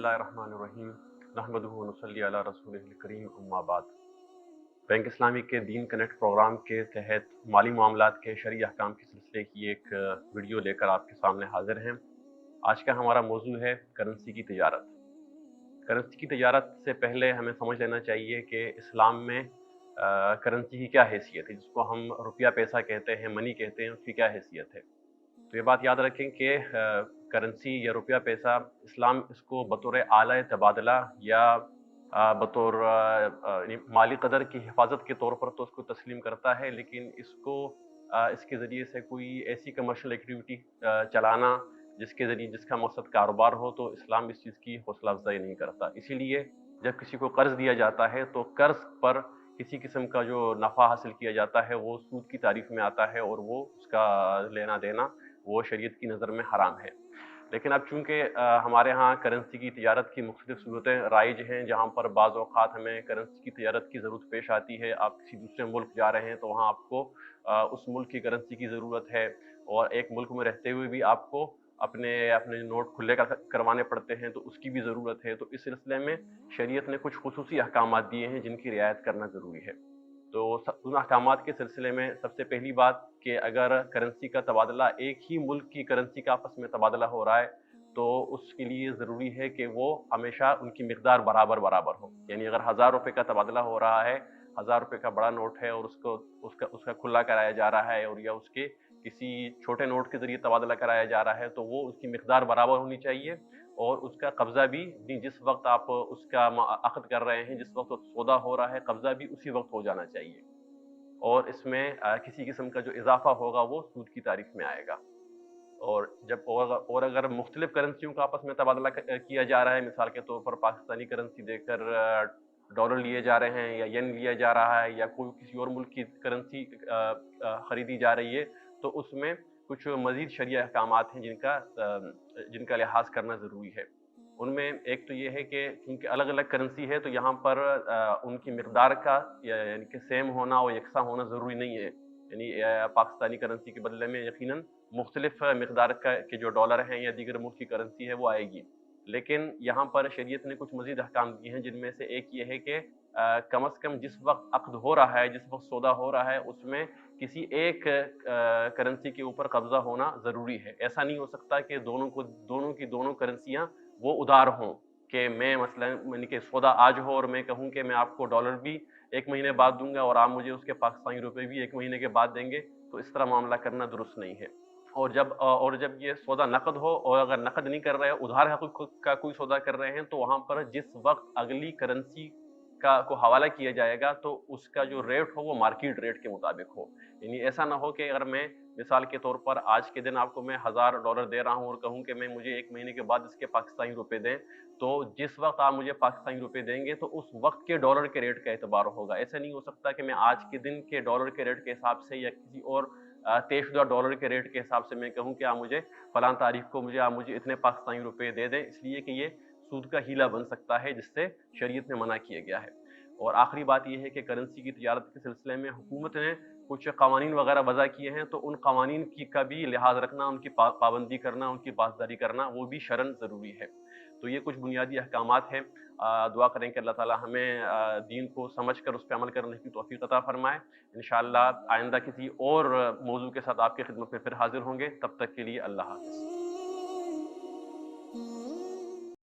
बिस्मिल्लाहिर्रहमानिर्रहीम नहमदुहु व नसल्ली अला रसूलिल करीम अम्मा बाद। बैंक इस्लामी के दीन कनेक्ट प्रोग्राम के तहत माली मामलात के शरई अहकाम के सिलसिले की एक वीडियो लेकर आपके सामने हाजिर हैं। आज का हमारा मौजू है करेंसी की तिजारत। करेंसी की तिजारत से पहले हमें समझ लेना चाहिए कि इस्लाम में करेंसी की क्या हैसियत है, जिसको हम रुपया पैसा कहते हैं, मनी कहते हैं, उसकी क्या हैसियत है। तो ये बात याद रखें कि करेंसी या रुपया पैसा इस्लाम इसको बतौर आला तबादला या बतौर माली कदर की हिफाजत के तौर पर तो उसको तस्लीम करता है, लेकिन इसको इसके ज़रिए से कोई ऐसी कमर्शियल एक्टिविटी चलाना जिसका मकसद कारोबार हो, तो इस्लाम इस चीज़ की हौसला अफजाई नहीं करता। इसीलिए जब किसी को कर्ज़ दिया जाता है तो कर्ज़ पर किसी किस्म का जो नफ़ा हासिल किया जाता है वो सूद की तारीफ में आता है और वो उसका लेना देना वो शरीयत की नज़र में हराम है। लेकिन अब चूँकि हमारे यहाँ करेंसी की तिजारत की मुख्तलिफ सूरतें राइज हैं, जहाँ पर बाज़ औक़ात हमें करेंसी की तिजारत की ज़रूरत पेश आती है। आप किसी दूसरे मुल्क जा रहे हैं तो वहाँ आपको उस मुल्क की करेंसी की ज़रूरत है, और एक मुल्क में रहते हुए भी आपको अपने अपने नोट खुले करवाने पड़ते हैं, तो उसकी भी ज़रूरत है। तो इस सिलसिले में शरीयत ने कुछ खुसूसी अहकामात दिए हैं जिनकी रियायत करना ज़रूरी है। तो उन अहकामात के सिलसिले में सबसे पहली बात कि अगर करेंसी का तबादला एक ही मुल्क की करेंसी का आपस में तबादला हो रहा है, तो उसके लिए ज़रूरी है कि वो हमेशा उनकी मिकदार बराबर बराबर हो। यानी अगर 1000 रुपये का तबादला हो रहा है, 1000 रुपये का बड़ा नोट है और उसको उसका उसका खुला कराया जा रहा है, और या उसके किसी छोटे नोट के ज़रिए तबादला कराया जा रहा है, तो वो उसकी मिकदार बराबर होनी चाहिए, और उसका कब्ज़ा भी जिस वक्त आप उसका अक़द कर रहे हैं, जिस वक्त सौदा हो रहा है, कब्ज़ा भी उसी वक्त हो जाना चाहिए। और इसमें किसी किस्म का जो इजाफा होगा वो सूद की तारीफ में आएगा। और अगर मुख्तलिफ करेंसियों का आपस में तबादला किया जा रहा है, मिसाल के तौर पर पाकिस्तानी करेंसी देकर डॉलर लिए जा रहे हैं या येन लिया जा रहा है, या कोई किसी और मुल्क की करेंसी खरीदी जा रही है, तो उसमें कुछ मजीद शरिया अहकामात हैं जिनका लिहाज करना ज़रूरी है। उनमें एक तो ये है कि चूँकि अलग अलग करेंसी है, तो यहाँ पर उनकी मिकदार का यानी कि सेम होना और यकसा होना ज़रूरी नहीं है। यानी पाकिस्तानी करेंसी के बदले में यकीनन मुख्तलिफ मिकदार के जो डॉलर हैं या दीगर मुल्क की करेंसी है वो आएगी। लेकिन यहाँ पर शरीयत ने कुछ मजीद अहकाम दिए हैं, जिनमें से एक ये है कि कम अज़ कम जिस वक्त अक़्द हो रहा है, जिस वक्त सौदा हो रहा है, उसमें किसी एक करेंसी के ऊपर कब्ज़ा होना ज़रूरी है। ऐसा नहीं हो सकता कि दोनों की दोनों करेंसियाँ वो उधार हों, कि मैं मसलन यानी कि सौदा आज हो और मैं कहूँ कि मैं आपको डॉलर भी 1 महीने बाद दूँगा और आप मुझे उसके पाकिस्तानी रुपए भी 1 महीने के बाद देंगे, तो इस तरह मामला करना दुरुस्त नहीं है। और जब ये सौदा नकद हो, और अगर नकद नहीं कर रहे हैं, उधार का कोई सौदा कर रहे हैं, तो वहाँ पर जिस वक्त अगली करेंसी को हवाला किया जाएगा, तो उसका जो रेट हो वो मार्केट रेट के मुताबिक हो। यानी ऐसा ना हो कि अगर मैं मिसाल के तौर पर आज के दिन आपको मैं $1000 दे रहा हूँ और कहूँ कि मैं मुझे 1 महीने के बाद इसके पाकिस्तानी रुपए दें, तो जिस वक्त आप मुझे पाकिस्तानी रुपए देंगे तो उस वक्त के डॉलर के रेट का एतबार होगा। ऐसा नहीं हो सकता कि मैं आज के दिन के डॉलर के रेट के हिसाब से या किसी और तयशुदा डॉलर के रेट के हिसाब से मैं कहूँ कि आप मुझे फलां तारीख को आप मुझे इतने पाकिस्तानी रुपए दे दें, इसलिए कि ये सूद का हीला बन सकता है, जिससे शरीयत में मना किया गया है। और आखिरी बात यह है कि करेंसी की तिजारत के सिलसिले में हुकूमत ने कुछ कवानीन वगैरह वज़ा किए हैं, तो उन कवानीन का भी लिहाज रखना, उनकी पाबंदी करना, उनकी पासदारी करना, वो भी शरन ज़रूरी है। तो ये कुछ बुनियादी अहकामात हैं। दुआ करें कि अल्लाह ताला हमें दीन को समझ कर उस पे अमल करने की तौफ़ीक़ अता फ़रमाए। इंशाअल्लाह आइंदा किसी और मौज़ू के साथ आपकी खिदमत में फिर हाज़िर होंगे। तब तक के लिए अल्लाह हाफ़िज़।